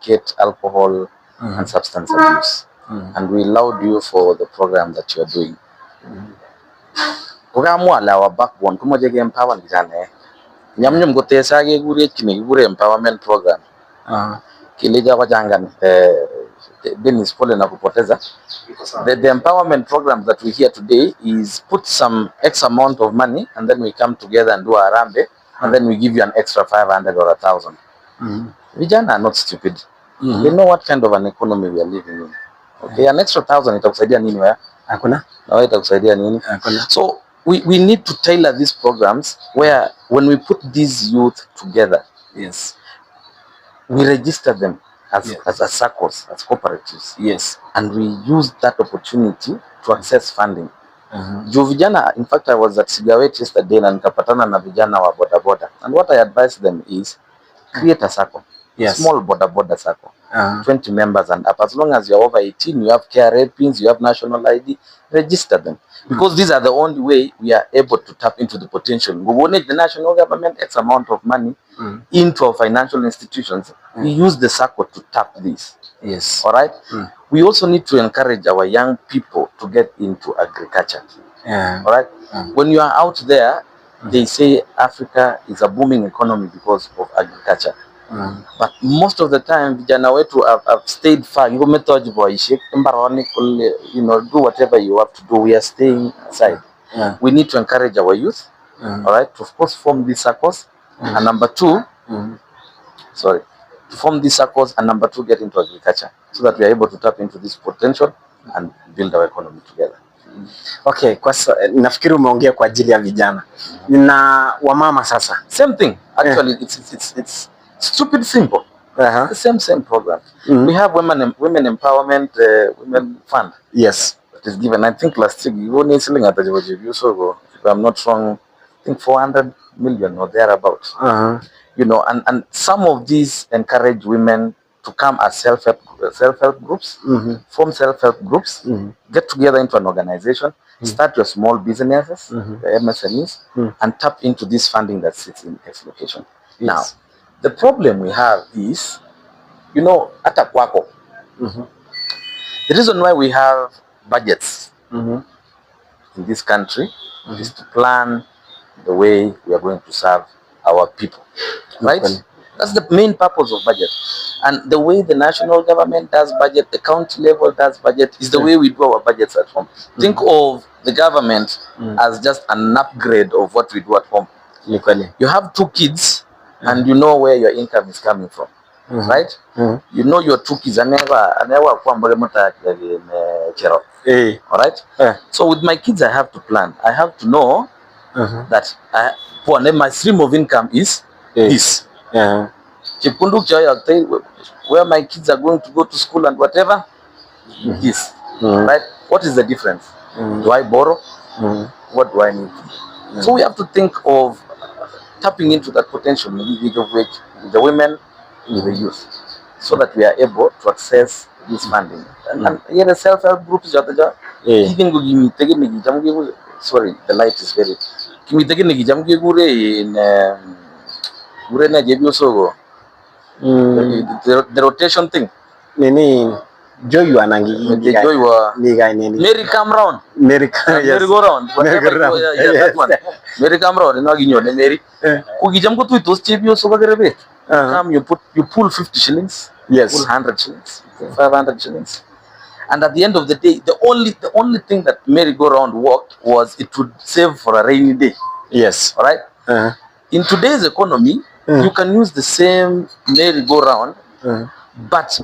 eradicate alcohol and substance abuse. And we laud you for the program that you are doing. Our backbone, empower Nyamnyum Gotesa gure empowerment program. Kilija wajangan Dennis Pole na kupoteza. The empowerment program that we hear today is put some X amount of money and then we come together and do a rambe and then we give you an extra 500 or 1,000. Vijana are not stupid. They know what kind of an economy we are living in. Okay, an extra 1,000 itakusaidia nini wewe? Hakuna. Na wewe itakusaidia nini? Hakuna. So we need to tailor these programs where when we put these youth together, yes, we register them as circles, as cooperatives, yes, and we use that opportunity to access funding. Juu vijana, in fact I was at Sigawet yesterday na nikapatana na vijana wa boda boda, and what I advise them is create a circle, small boda boda circle, 20 members and up. As long as you're over 18, you have KRA pins, you have national ID, register them. Because these are the only way we are able to tap into the potential. We will need the national government X amount of money into our financial institutions. We use the circle to tap this. Yes. All right. We also need to encourage our young people to get into agriculture. All right. When you are out there, they say Africa is a booming economy because of agriculture. But most of the time, vijana wetu have stayed far. You know, do whatever you have to do. We are staying aside. We need to encourage our youth, all right, to of course form these circles. And number two, to form these circles, and number two, get into agriculture so that we are able to tap into this potential and build our economy together. Okay, kwa nafikiri umeongea kwa ajili ya vijana. Na wamama sasa. Same thing. Actually, it's stupid simple. The same program. We have women empowerment women fund. Yes. That is given. I think last year you only selling at the so if I'm not wrong, I think 400 million or thereabouts. You know, and some of these encourage women to come as self-help groups, form self-help groups, get together into an organization, start your small businesses, the MSMEs, and tap into this funding that sits in X location. Yes. Now, the problem we have is, you know, ata kwako. The reason why we have budgets in this country is to plan the way we are going to serve our people, right? That's the main purpose of budget. And the way the national government does budget, the county level does budget, is the way we do our budgets at home. Think of the government as just an upgrade of what we do at home. You have 2 kids, and you know where your income is coming from, right? You know your 2 kids. All right? So with my kids, I have to plan. I have to know that my stream of income is this. Where my kids are going to go to school and whatever, this. Right? What is the difference? Do I borrow? What do I need to do? So we have to think of tapping into that potential with the women, with the youth, so that we are able to access this funding. And here the self-help groups, sorry, the light is very. The rotation thing. Joy wanangi. Joy wa. Mary come round. Mary go round. That one. Mary come round. Mary. Kugijam ko tu itos chebio so bagere come, you pull 50 shillings. Yes. Pull 100 shillings. 500 shillings. And at the end of the day, the only thing that Mary go round worked was it would save for a rainy day. Yes. All right. In today's economy, you can use the same merry-go-round, but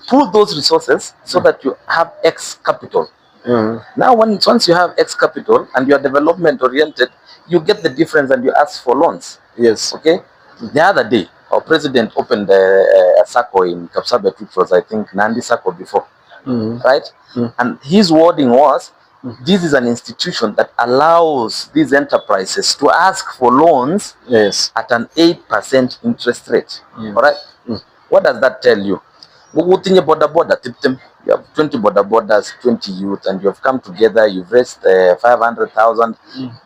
pull those resources so that you have X capital. Now, once you have X capital and you are development-oriented, you get the difference and you ask for loans. Yes. Okay. The other day, our president opened a circle in Kapsabet, which was, I think, Nandi circle before, right? And his wording was, this is an institution that allows these enterprises to ask for loans at an 8% interest rate. All right? What does that tell you? You have 20 border borders, 20 youth, and you have come together, you've raised 500,000,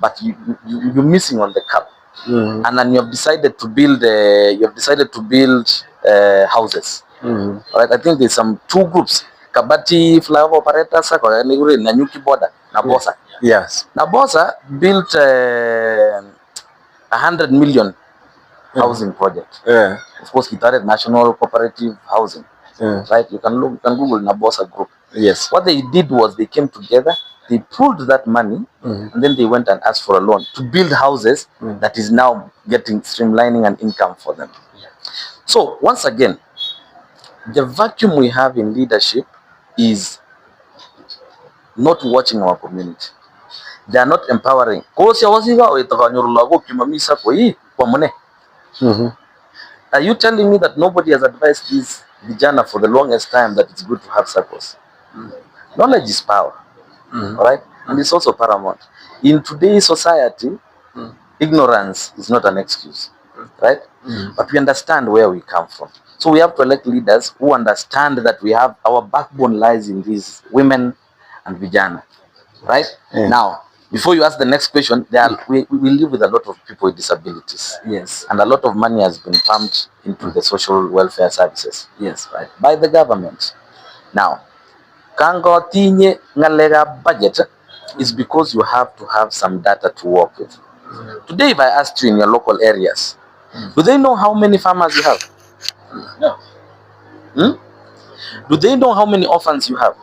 but you're missing on the cap. And then you have decided to build houses. Right, I think there's some 2 groups, Kabati Flower Operators na Nyuki Border na Bosa. Yes. Now Bosa built 100 million housing project. Of course, he started National Cooperative Housing. Right, you can Google Nabosa Group. Yes. What they did was they came together, they pooled that money, and then they went and asked for a loan to build houses that is now getting streamlining and income for them. So once again, the vacuum we have in leadership is not watching our community. They are not empowering. Are you telling me that nobody has advised this vijana for the longest time that it's good to have circles? Knowledge is power, right? And it's also paramount. In today's society, ignorance is not an excuse, right? But we understand where we come from. So we have to elect leaders who understand that we have our backbone lies in these women and vijana, right? Now, before you ask the next question, we live with a lot of people with disabilities. Yes. And a lot of money has been pumped into the social welfare services. Yes. Right. By the government. Now, kango tinye ngalega budget is because you have to have some data to work with. Today, if I asked you in your local areas, do they know how many farmers you have? No. Do they know how many orphans you have?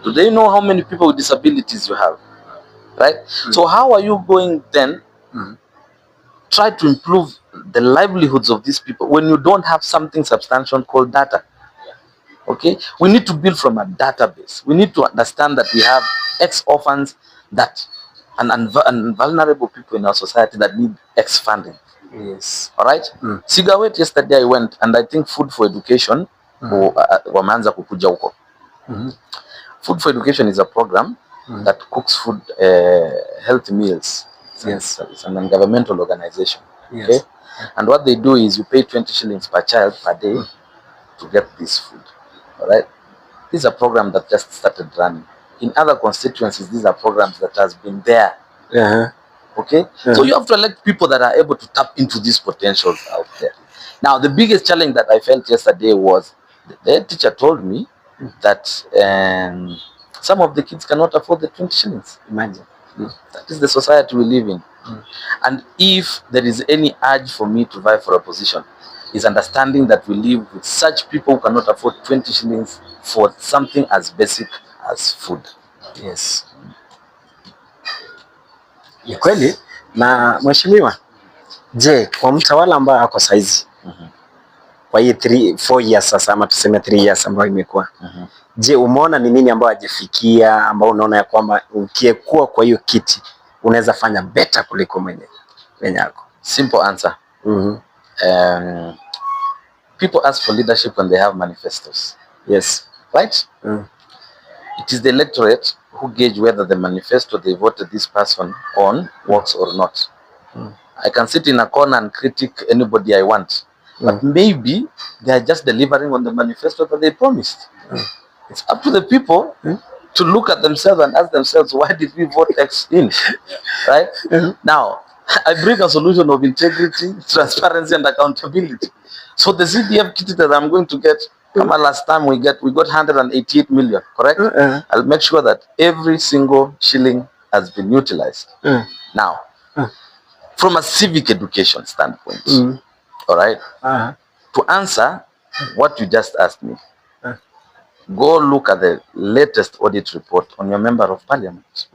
Do they know how many people with disabilities you have? Right? So how are you going then try to improve the livelihoods of these people when you don't have something substantial called data? Okay? We need to build from a database. We need to understand that we have X orphans that and vulnerable people in our society that need X funding. Yes. All right? Sigawet, yesterday I went and I think Food for Education wameanza kukuja huko. Food for Education is a program that cooks food, healthy meals. Yes. It's an governmental organization. Yes. Okay? And what they do is you pay 20 shillings per child per day to get this food. All right? This is a program that just started running. In other constituencies, these are programs that has been there. Okay? So you have to elect people that are able to tap into these potentials out there. Now, the biggest challenge that I felt yesterday was the teacher told me that some of the kids cannot afford the 20 shillings. Imagine. That is the society we live in. And if there is any urge for me to vie for a position, is understanding that we live with such people who cannot afford 20 shillings for something as basic as food. Yes. Ni kweli. Na mheshimiwa, je, kwa mtawala ambaye ako saizi kwa hii 4 years sasa, ama tuseme 3 years ambayo imekuwa, je, umeona ni nini ambayo hajafikia, ambao unaona ya kwamba ukiekuwa kwa hiyo kiti unaweza fanya better kuliko mwenye yako? Simple answer. People ask for leadership when they have manifestos. Yes. Right? It is the electorate who gauge whether the manifesto they voted this person on works or not. I can sit in a corner and critique anybody I want, but maybe they are just delivering on the manifesto that they promised. It's up to the people to look at themselves and ask themselves, why did we vote X in? Right? Now, I bring a solution of integrity, transparency, and accountability. So the CDF kit that I'm going to get, last time we got 188 million, correct? I'll make sure that every single shilling has been utilized. Now, from a civic education standpoint, all right, to answer what you just asked me, go look at the latest audit report on your member of parliament,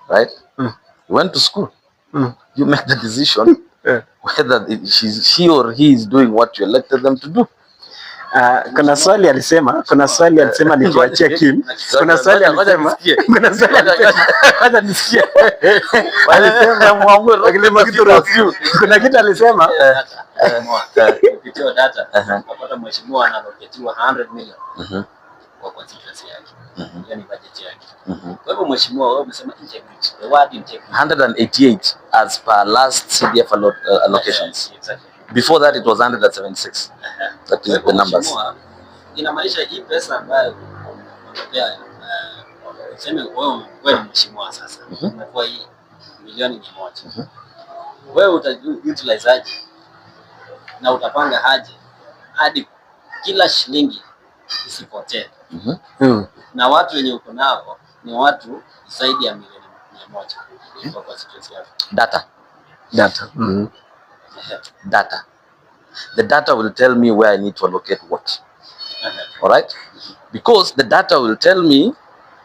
right? You went to school. You make the decision whether she or he is doing what you elected them to do. Kuna swali alisema nikiwachia Kim. Kuna swali alisema kwanza nisikie. Alisema muamue kuna kitu alisema kupitia data napata mheshimiwa analoketiwa 100 million kwa constituency yake. Yani budget yake. Kwa hivyo mheshimiwa wewe umesema integrity. The word integrity 188 as per last CDF allocations. Exactly. Before that it was 176. That is the numbers. Inamaanisha hii pesa ambayo unapea sema wewe mheshimiwa sasa. Umekuwa hii milioni 100. Wewe utautilizaaje? Na utapanga haje hadi kila shilingi isipotee. Na watu wenye uko nao ni watu zaidi ya milioni 100 kwa constituency yako. Data. Data. The data will tell me where I need to allocate what. All right? Because the data will tell me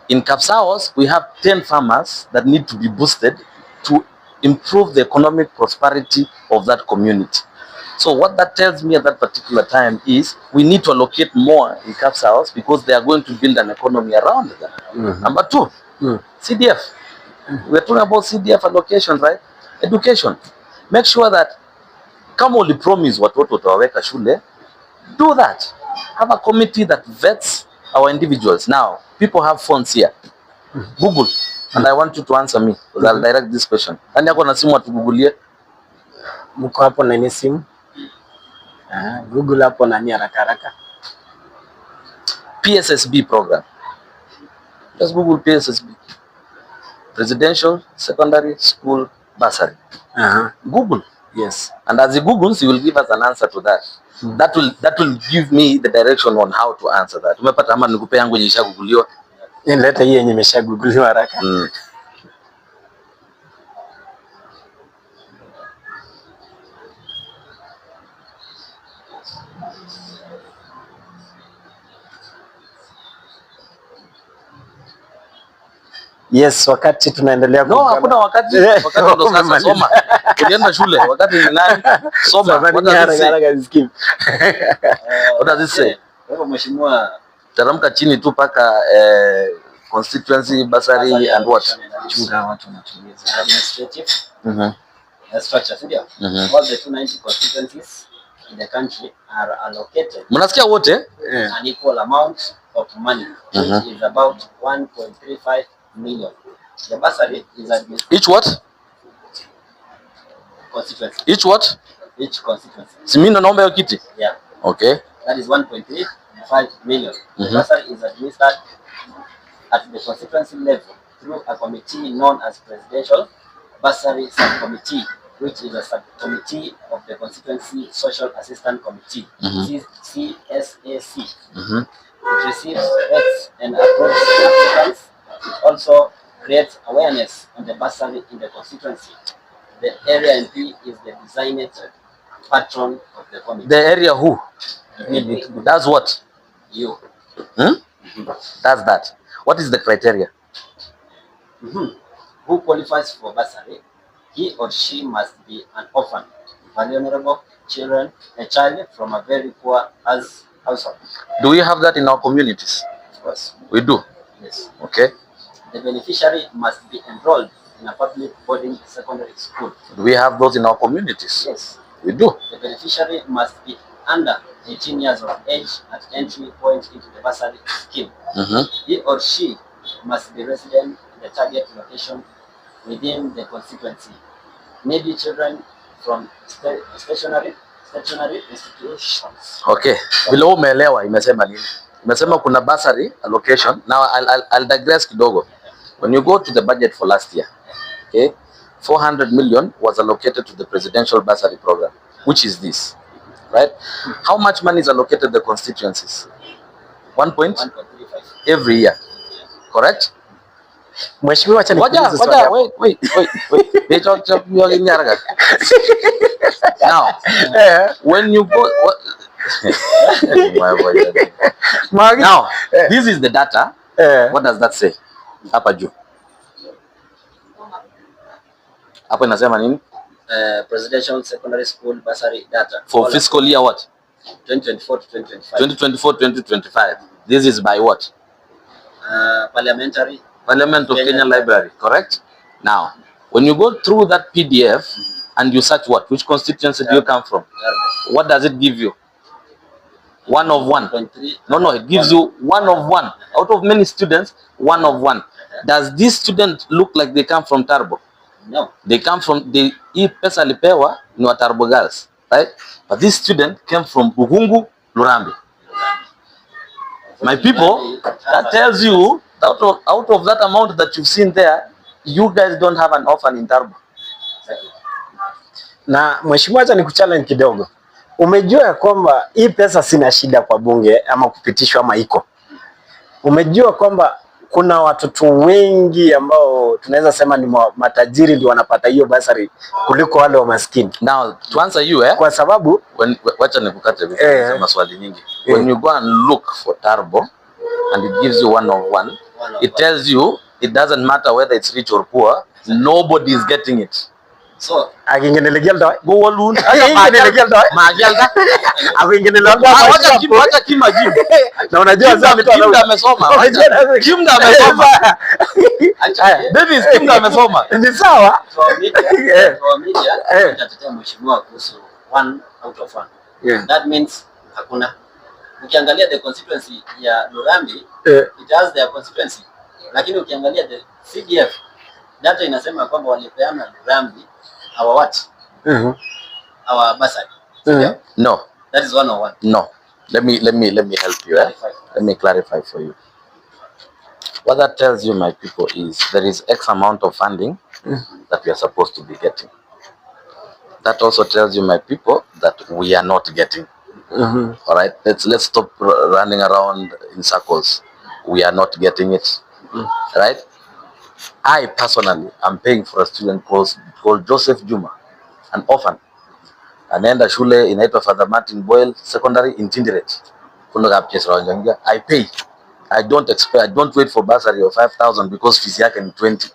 in Kapsaos we have 10 farmers that need to be boosted to improve the economic prosperity of that community. So what that tells me at that particular time is we need to allocate more in Kapsaos because they are going to build an economy around that. Number 2, CDF. We're talking about CDF allocation, right? Education. Make sure that kama uli promise watoto utawaweka shule, do that. Have a committee that vets our individuals. Now, people have phones here. Google. And I want you to answer me because I'll direct this question. Nani yako na simu atugugulie? Mko hapo na simu? Google hapo nani haraka. PSSB program. Just Google PSSB. Presidential Secondary School Bursary. Google. Yes. And as he Googles, he will give us an answer to that. That will give me the direction on how to answer that. Umepata ama nikupe yangu yenye ishaguguliwa? Nileta hii yenye imeshaguguliwa haraka. Yes, wakati tunaendelea no, hakuna wakati ndo sasa soma. Ukienda shule wakati ni nani? Soma. What does it say? Kwa mheshimiwa Taramka chini tu paka constituency bursary and what? Chunga watu wanatumia administrative structures, ndio. All the 290 constituencies in the country are allocated. Mnasikia wote? An equal amount of money, which is about 1.35 million. The bursary is administered. Each what? Constituency. Each what? Each constituency. Si mimi naomba hiyo kiti? Yeah. Okay. That is 1.35 million. The bursary is administered at the constituency level through a committee known as Presidential Bursary Subcommittee, which is a subcommittee of the Constituency Social Assistance Committee, CSAC. It receives, vets, and approves applicants. It also creates awareness on the bursary in the constituency. The area MP is the designated patron of the committee. The area who? That's what? You. That's that. What is the criteria? Who qualifies for bursary? He or she must be an orphan, vulnerable children, a child from a very poor household. Do we have that in our communities? Of course. We do? Yes. Okay. The beneficiary must be enrolled in a public boarding secondary school. Do we have those in our communities? Yes. We do. The beneficiary must be under 18 years of age at entry point into the bursary scheme. He or she must be resident in the target location within the constituency. Maybe children from stationary institutions. Okay. Vile umeelewa imesema nini? Imesema kuna bursary allocation. Now I'll digress kidogo. When you go to the budget for last year, okay, 400 million was allocated to the presidential bursary program, which is this, right? How much money is allocated to the constituencies? 1.35 every year, correct? Mheshimiwa, acha nikuulize swali. Wait. Now, when you go now, this is the data. What does that say? Hapa juu. Hapo inasema nini? Presidential Secondary School Bursary data. For fiscal year what? 2024 to 2025. 2024-2025. This is by what? Parliament of Kenya Library, correct? Now, when you go through that PDF and you search what? Which constituency do you come from? What does it give you? 1 of 1. No, it gives you 1 of 1. Out of many students, 1 of 1. Does this student look like they come from Turbo? No. They come from the pesa lipewa ni wa Turbo girls, right? But this student came from Bugungu, Lurambi. My people, that tells you out of that amount that you've seen there, you guys don't have an orphan in Turbo. Na mheshimiwa, acha nikuchallenge kidogo. umejua ya kwamba hii pesa sina shida kwa bunge ama kupitishwa ama iko. Umejua kwamba kuna watoto wengi ambao tunaweza sema ni matajiri ndio wanapata hiyo basari kuliko wale wa maskini. Now to answer you kwa sababu wacha nikukate maswali nyingi. When you go and look for Turbo and it gives you 101, it tells you it doesn't matter whether it's rich or poor, nobody is getting it. So akingenelegal daw go walun akingenelegal daw magelda akingenelegal daw wacha kimajibu na unajua Kimda amesoma Kimda amesoma baby Kimda amesoma ni sawa so media tutatetea mheshimiwa kuhusu 1 out of 1. That means hakuna. Ukiangalia the constituency ya Lurambi it has their constituency, lakini ukiangalia the CDF data inasema kwamba walipeana Lurambi our what? Our basari. No. That is 101. No. Let me help you. Let me clarify for you. What that tells you, my people, is there is X amount of funding that we are supposed to be getting. That also tells you, my people, that we are not getting. All right. Let's stop running around in circles. We are not getting it. Right. I personally am paying for a student called Joseph Juma, an orphan. Anaenda shule inaitwa Father Martin Boyle Secondary in Tindiret. I pay. I don't expect. I don't wait for bursary of 5,000 because fees yake ni 20,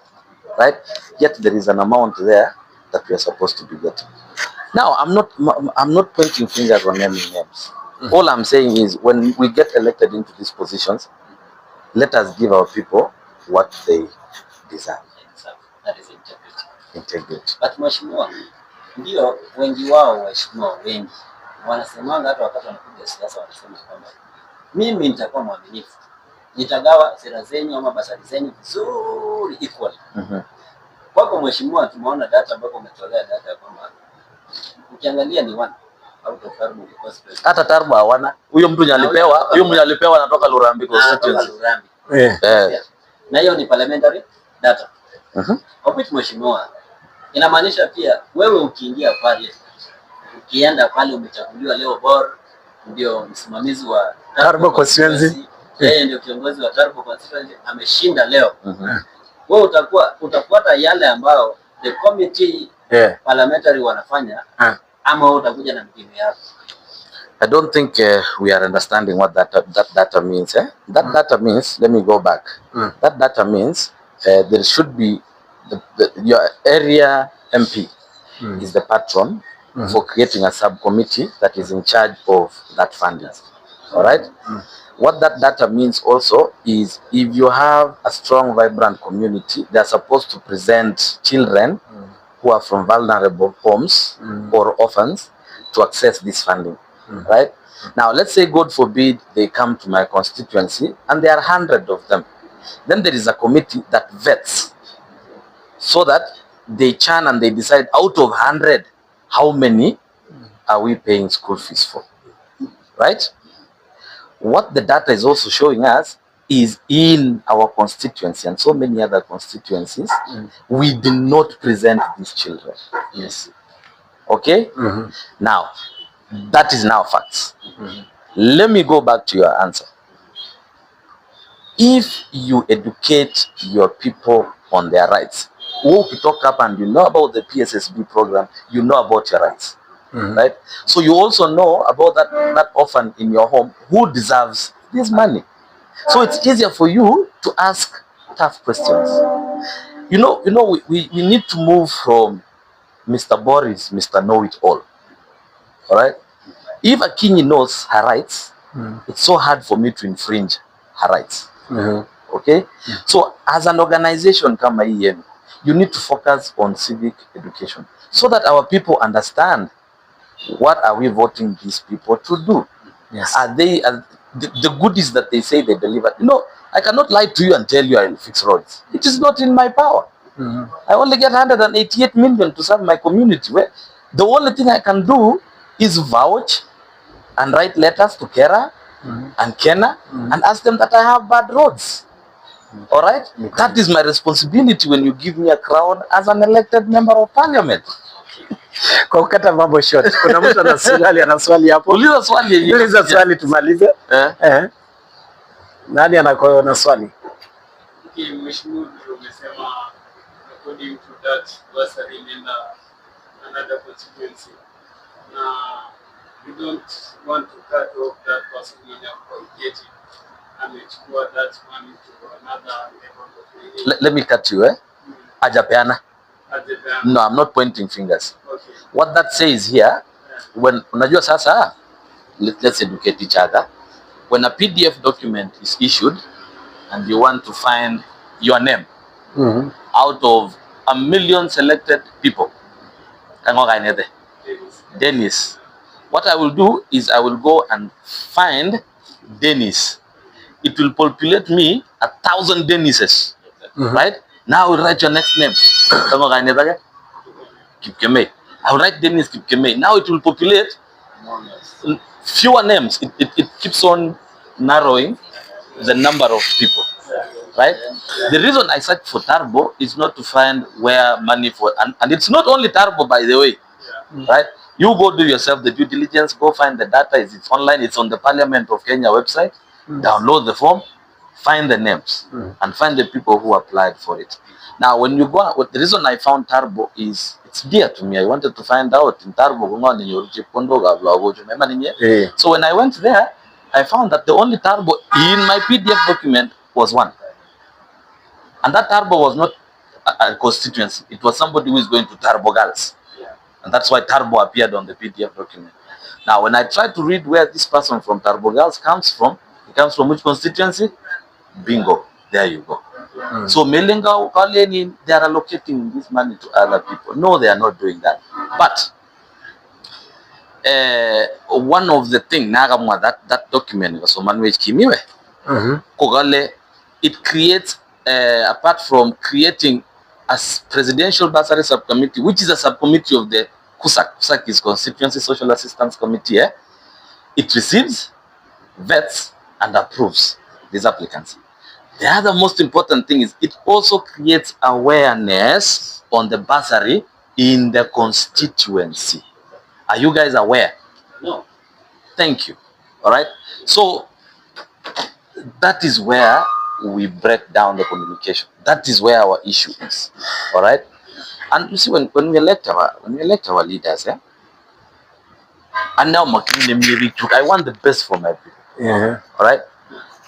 right? Yet there is an amount there that we are supposed to be getting. Now I'm not pointing fingers on any names. All I'm saying is when we get elected into these positions, let us give our people what they deserve. That is integrity. But mheshimiwa, ndio wengi wao waheshimiwa wengi wanasemanga, hata wakati wanapiga siasa wanasema kwamba mimi nitakuwa mwaminifu, nitagawa sera zenyu ama basari zenyu vizuri equally. Kwako mheshimiwa, tumeona data ambapo umetolea data kwamba ukiangalia ni 1 out of Turbo constituency. Hata Turbo hawana. Huyo mtu alipewa anatoka Lurambi constituency. Na hiyo ni parliamentary data. Kwa which mheshimiwa, inamaanisha pia wewe ukiingia pale, ukienda pale umechaguliwa leo bor ndio msimamizi wa Turbo Constituency, yeye ndio kiongozi wa Turbo Constituency, ameshinda leo. Wewe utafuata yale ambao the committee parliamentary wanafanya, ama utakuja na mbinu yako? I don't think we are understanding what that data means. That data means, let me go back. That data means there should be your area MP is the patron for creating a subcommittee that is in charge of that funding. All right. What that data means also is if you have a strong, vibrant community, they are supposed to present children who are from vulnerable homes or orphans to access this funding. Right. Now, let's say, God forbid, they come to my constituency and there are 100 of them. Then there is a committee that vets, so that they churn and they decide out of 100, how many are we paying school fees for, right? What the data is also showing us is in our constituency and so many other constituencies, we did not present these children. Yes. Okay? Now, that is now facts. Let me go back to your answer. If you educate your people on their rights, you talk up and you know about the PSSB program, you know about your rights, right? So you also know about that orphan in your home who deserves this money. So it's easier for you to ask tough questions. You know, we need to move from Mr. Boris, Mr. Know-it-all. All right? If a king knows her rights, it's so hard for me to infringe her rights. Okay? So as an organization, kama YGEN, you need to focus on civic education so that our people understand what are we voting these people to do. Yes. Are they the goodies that they say they deliver? You know, I cannot lie to you and tell you I will fix roads. It is not in my power. I only get 188 million to serve my community. Where the only thing I can do is vouch and write letters to Kera and Kena and ask them that I have bad roads. All right? That is my responsibility when you give me a crown as an elected member of parliament. Kwa kukata mambo short, kuna mtu ana swali hapo. Uliza swali. Uliza swali tumalize. Nani anakoa na swali? Mheshimiwa umesema according to that bursary in another constituency. We don't want to cut off that person from getting and explore that money to another level. Let me cut you, Ajapeana. No, I'm not pointing fingers. Okay. What that says here, when unajua sasa, let's educate each other. When a PDF document is issued and you want to find your name out of 1 million selected people, Dennis. What I will do is I will go and find Dennis. It will populate me 1,000 Dennises, right? Now I will write your next name. Kipkemei. I will write Dennis Kipkemei. Now it will populate fewer names. It keeps on narrowing the number of people, right? The reason I search for Turbo is not to find where money for, and it's not only Turbo, by the way, right? You go do yourself the due diligence, go find the data. It's online. It's on the Parliament of Kenya website. Download the form, find the names, and find the people who applied for it. Now, when you go, the reason I found Turbo is it's dear to me. I wanted to find out in Turbo. So when I went there, I found that the only Turbo in my PDF document was one, and that Turbo was not a constituency. It was somebody who is going to Turbo Girls. And that's why Turbo appeared on the PDF document. Now, when I tried to read where this person from Turbo Girls comes from, he comes from which constituency? Bingo. There you go. So, Melenga, they are allocating this money to other people. No, they are not doing that. But one of the things, that document, it creates, apart from creating a presidential bursary subcommittee, which is a subcommittee of the KUSAC. KUSAC is Constituency Social Assistance Committee. It receives, vets, and approves these applicants. The other most important thing is it also creates awareness on the bursary in the constituency. Are you guys aware? No. Thank you. All right. So that is where we break down the communication. That is where our issue is. All right. And you see, when we elect our leaders, and now I want the best for my people. Yeah. All right.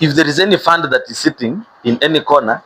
If there is any fund that is sitting in any corner,